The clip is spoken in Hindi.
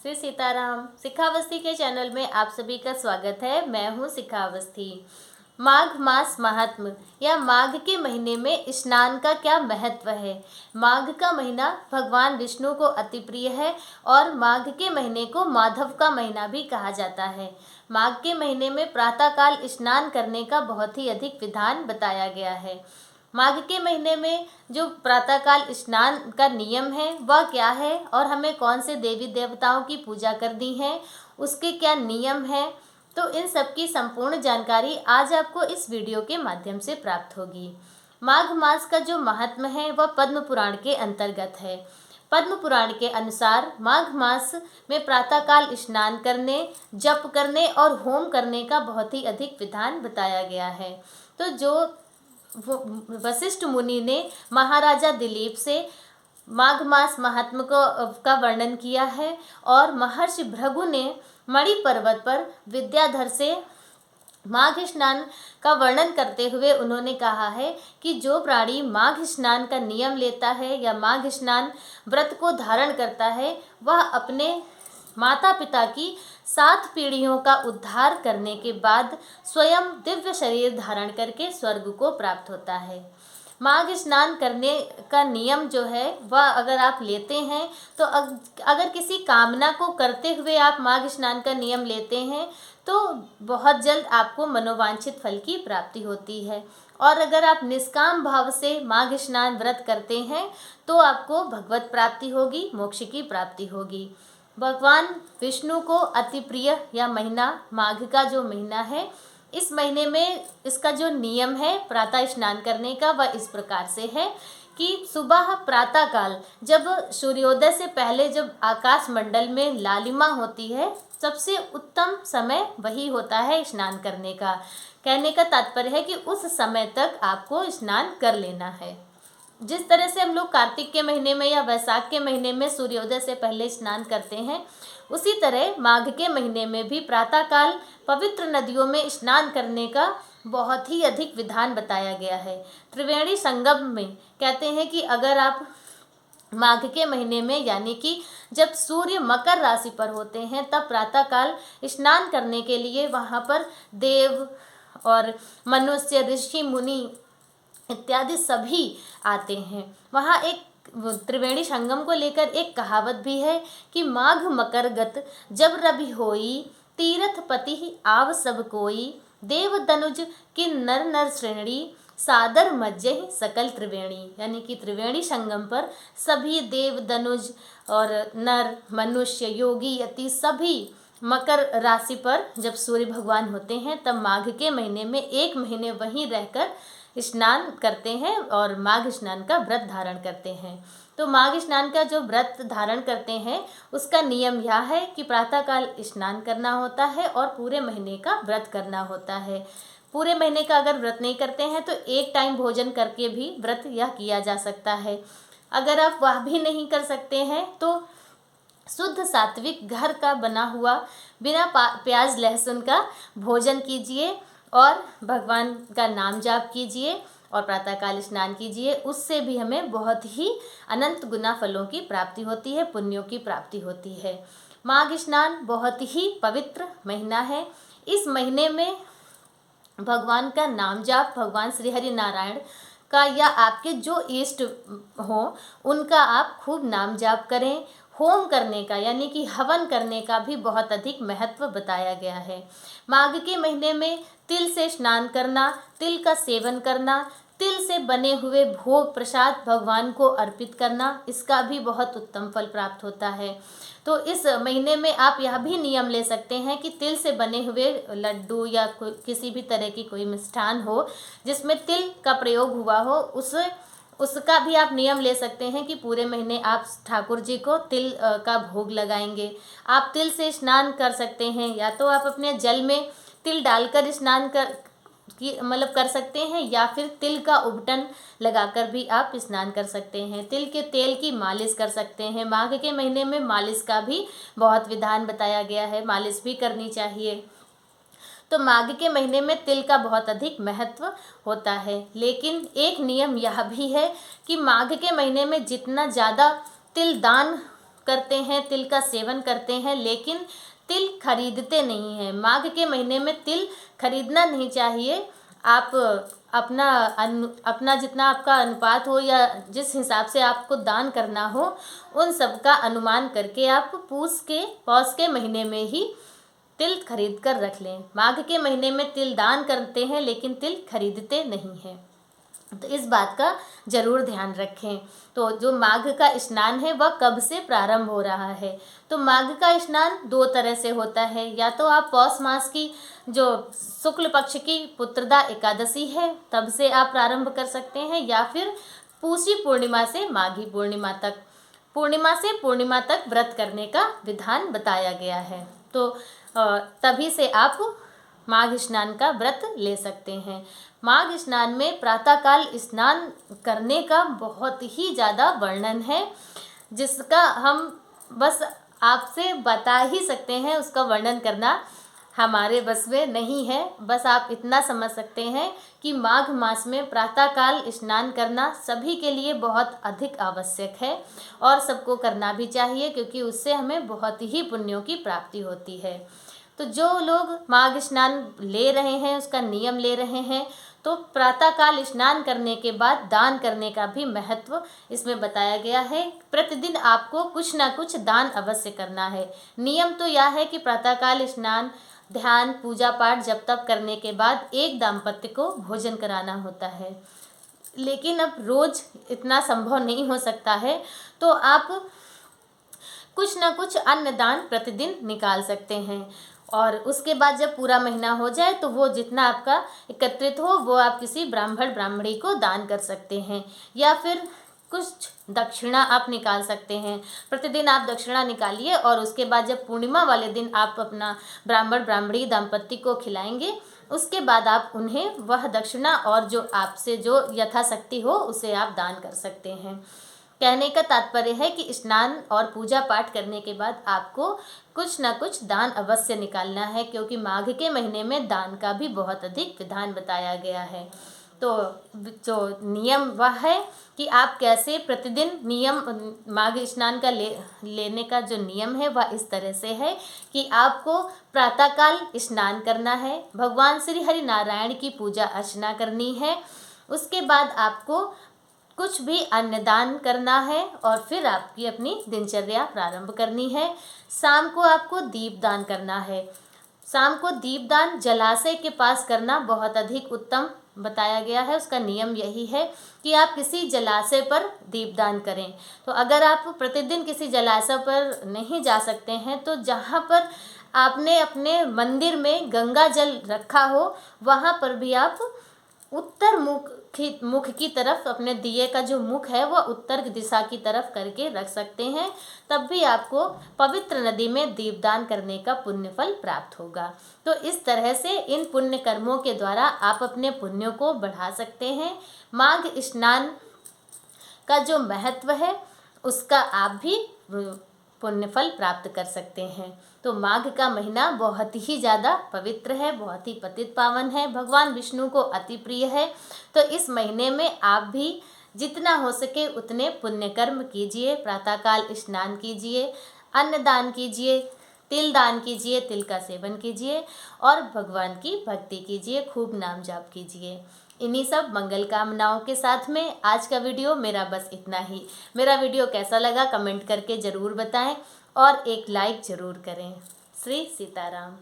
श्री सीताराम। शिखावस्थी के चैनल में आप सभी का स्वागत है। मैं हूँ शिखावस्थी। माघ मास महात्म या माघ के महीने में स्नान का क्या महत्व है। माघ का महीना भगवान विष्णु को अति प्रिय है और माघ के महीने को माधव का महीना भी कहा जाता है। माघ के महीने में प्रातःकाल स्नान करने का बहुत ही अधिक विधान बताया गया है। माघ के महीने में जो प्रातःकाल स्नान का नियम है वह क्या है और हमें कौन से देवी देवताओं की पूजा करनी है, उसके क्या नियम है, तो इन सब की संपूर्ण जानकारी आज आपको इस वीडियो के माध्यम से प्राप्त होगी। माघ मास का जो महात्म्य है वह पद्म पुराण के अंतर्गत है। पद्म पुराण के अनुसार माघ मास में प्रातःकाल स्नान करने, जप करने और होम करने का बहुत ही अधिक विधान बताया गया है। तो जो वशिष्ठ मुनि ने महाराजा दिलीप से माघ मास महात्म्य का वर्णन किया है और महर्षि भृगु ने मणि पर्वत पर विद्याधर से माघ स्नान का वर्णन करते हुए उन्होंने कहा है कि जो प्राणी माघ स्नान का नियम लेता है या माघ स्नान व्रत को धारण करता है वह अपने माता पिता की 7 पीढ़ियों का उद्धार करने के बाद स्वयं दिव्य शरीर धारण करके स्वर्ग को प्राप्त होता है। माघ स्नान करने का नियम जो है वह अगर आप लेते हैं तो अगर किसी कामना को करते हुए आप माघ स्नान का नियम लेते हैं तो बहुत जल्द आपको मनोवांछित फल की प्राप्ति होती है। और अगर आप निष्काम भाव से माघ स्नान व्रत करते हैं तो आपको भगवत प्राप्ति होगी, मोक्ष की प्राप्ति होगी। भगवान विष्णु को अति प्रिय यह महीना माघ का जो महीना है, इस महीने में इसका जो नियम है प्रातः स्नान करने का वह इस प्रकार से है कि सुबह प्रातःकाल जब सूर्योदय से पहले जब आकाश मंडल में लालिमा होती है, सबसे उत्तम समय वही होता है स्नान करने का। कहने का तात्पर्य है कि उस समय तक आपको स्नान कर लेना है। जिस तरह से हम लोग कार्तिक के महीने में या वैशाख के महीने में सूर्योदय से पहले स्नान करते हैं, उसी तरह माघ के महीने में भी प्रातःकाल पवित्र नदियों में स्नान करने का बहुत ही अधिक विधान बताया गया है। त्रिवेणी संगम में कहते हैं कि अगर आप माघ के महीने में यानी कि जब सूर्य मकर राशि पर होते हैं तब प्रातःकाल स्नान करने के लिए वहाँ पर देव और मनुष्य, ऋषि, मुनि इत्यादि सभी आते हैं। वहाँ एक त्रिवेणी संगम को लेकर एक कहावत भी है कि माघ मकर गत जब रवि होई, तीर्थ पति आव सब कोई, देव दनुज कि नर नर श्रेणी, सादर मज्जहि सकल त्रिवेणी। यानी कि त्रिवेणी संगम पर सभी देव, दनुज और नर, मनुष्य, योगी, यति सभी मकर राशि पर जब सूर्य भगवान होते हैं तब माघ के महीने में एक महीने वहीं रहकर स्नान करते हैं और माघ स्नान का व्रत धारण करते हैं। तो माघ स्नान का जो व्रत धारण करते हैं उसका नियम यह है कि प्रातःकाल स्नान करना होता है और पूरे महीने का व्रत करना होता है। पूरे महीने का अगर व्रत नहीं करते हैं तो एक टाइम भोजन करके भी व्रत यह किया जा सकता है। अगर आप वह भी नहीं कर सकते हैं तो शुद्ध सात्विक घर का बना हुआ बिना प्याज लहसुन का भोजन कीजिए और भगवान का नाम जाप कीजिए और प्रातःकाल स्नान कीजिए। उससे भी हमें बहुत ही अनंत गुना फलों की प्राप्ति होती है, पुण्यों की प्राप्ति होती है। माघ स्नान बहुत ही पवित्र महीना है। इस महीने में भगवान का नाम जाप, भगवान श्री हरि नारायण का या आपके जो इष्ट हो उनका आप खूब नाम जाप करें। होम करने का यानी कि हवन करने का भी बहुत अधिक महत्व बताया गया है। माघ के महीने में तिल से स्नान करना, तिल का सेवन करना, तिल से बने हुए भोग प्रसाद भगवान को अर्पित करना, इसका भी बहुत उत्तम फल प्राप्त होता है। तो इस महीने में आप यह भी नियम ले सकते हैं कि तिल से बने हुए लड्डू या किसी भी तरह की कोई मिष्ठान हो जिसमें तिल का प्रयोग हुआ हो, उसका भी आप नियम ले सकते हैं कि पूरे महीने आप ठाकुर जी को तिल का भोग लगाएंगे। आप तिल से स्नान कर सकते हैं, या तो आप अपने जल में तिल डालकर स्नान कर सकते हैं या फिर तिल का उबटन लगाकर भी आप स्नान कर सकते हैं। तिल के तेल की मालिश कर सकते हैं। माघ के महीने में मालिश का भी बहुत विधान बताया गया है, मालिश भी करनी चाहिए। तो माघ के महीने में तिल का बहुत अधिक महत्व होता है। लेकिन एक नियम यह भी है कि माघ के महीने में जितना ज़्यादा तिल दान करते हैं, तिल का सेवन करते हैं, लेकिन तिल खरीदते नहीं हैं। माघ के महीने में तिल खरीदना नहीं चाहिए। आप अपना जितना आपका अनुपात हो या जिस हिसाब से आपको दान करना हो, उन सब का अनुमान करके आप पौष के महीने में ही तिल खरीद कर रख लें। माघ के महीने में तिल दान करते हैं लेकिन तिल खरीदते नहीं हैं, तो इस बात का जरूर ध्यान रखें। तो जो माघ का स्नान है वह कब से प्रारंभ हो रहा है? तो माघ का स्नान दो तरह से होता है। या तो आप पौष मास की जो शुक्ल पक्ष की पुत्रदा एकादशी है तब से आप प्रारंभ कर सकते हैं, या फिर पूसी पूर्णिमा से माघी पूर्णिमा तक, पूर्णिमा से पूर्णिमा तक व्रत करने का विधान बताया गया है। तो तभी से आप माघ स्नान का व्रत ले सकते हैं। माघ स्नान में प्रातःकाल स्नान करने का बहुत ही ज़्यादा वर्णन है, जिसका हम बस आपसे बता ही सकते हैं, उसका वर्णन करना हमारे बस में नहीं है। बस आप इतना समझ सकते हैं कि माघ मास में प्रातःकाल स्नान करना सभी के लिए बहुत अधिक आवश्यक है और सबको करना भी चाहिए, क्योंकि उससे हमें बहुत ही पुण्यों की प्राप्ति होती है। तो जो लोग माघ स्नान ले रहे हैं, उसका नियम ले रहे हैं, तो प्रातःकाल स्नान करने के बाद दान करने का भी महत्व इसमें बताया गया है। प्रतिदिन आपको कुछ ना कुछ दान अवश्य करना है। नियम तो यह है कि प्रातःकाल स्नान, ध्यान, पूजा पाठ जप तप करने के बाद एक दाम्पत्य को भोजन कराना होता है, लेकिन अब रोज इतना संभव नहीं हो सकता है, तो आप कुछ ना कुछ अन्नदान प्रतिदिन निकाल सकते हैं। और उसके बाद जब पूरा महीना हो जाए तो वो जितना आपका एकत्रित हो वो आप किसी ब्राह्मण ब्राह्मणी को दान कर सकते हैं, या फिर कुछ दक्षिणा आप निकाल सकते हैं। प्रतिदिन आप दक्षिणा निकालिए और उसके बाद जब पूर्णिमा वाले दिन आप अपना ब्राह्मण ब्राह्मणी दंपत्ति को खिलाएंगे, उसके बाद आप उन्हें वह दक्षिणा और जो आपसे जो यथाशक्ति हो उसे आप दान कर सकते हैं। कहने का तात्पर्य है कि स्नान और पूजा पाठ करने के बाद आपको कुछ ना कुछ दान अवश्य निकालना है, क्योंकि माघ के महीने में दान का भी बहुत अधिक विधान बताया गया है। तो जो नियम वह है कि आप कैसे प्रतिदिन नियम माघ स्नान का लेने का जो नियम है वह इस तरह से है कि आपको प्रातःकाल स्नान करना है, भगवान श्री हरि नारायण की पूजा अर्चना करनी है, उसके बाद आपको कुछ भी अन्नदान करना है और फिर आपकी अपनी दिनचर्या प्रारंभ करनी है। शाम को आपको दीपदान करना है। शाम को दीपदान जलाशय के पास करना बहुत अधिक उत्तम बताया गया है। उसका नियम यही है कि आप किसी जलाशय पर दीपदान करें। तो अगर आप प्रतिदिन किसी जलाशय पर नहीं जा सकते हैं, तो जहाँ पर आपने अपने मंदिर में गंगा जल रखा हो वहाँ पर भी आप उत्तर मुख की तरफ अपने दिए का जो मुख है वह उत्तर दिशा की तरफ करके रख सकते हैं। तब भी आपको पवित्र नदी में दीपदान करने का पुण्य फल प्राप्त होगा। तो इस तरह से इन पुण्य कर्मों के द्वारा आप अपने पुण्यों को बढ़ा सकते हैं। माघ स्नान का जो महत्व है उसका आप भी पुण्य फल प्राप्त कर सकते हैं। तो माघ का महीना बहुत ही ज़्यादा पवित्र है, बहुत ही पतित पावन है, भगवान विष्णु को अति प्रिय है। तो इस महीने में आप भी जितना हो सके उतने पुण्य कर्म कीजिए, प्रातःकाल स्नान कीजिए, अन्नदान कीजिए, तिल दान कीजिए, तिल का सेवन कीजिए और भगवान की भक्ति कीजिए, खूब नाम जाप कीजिए। इन्हीं सब मंगल कामनाओं के साथ में आज का वीडियो मेरा बस इतना ही। मेरा वीडियो कैसा लगा कमेंट करके ज़रूर बताएं और एक लाइक ज़रूर करें। श्री सीताराम।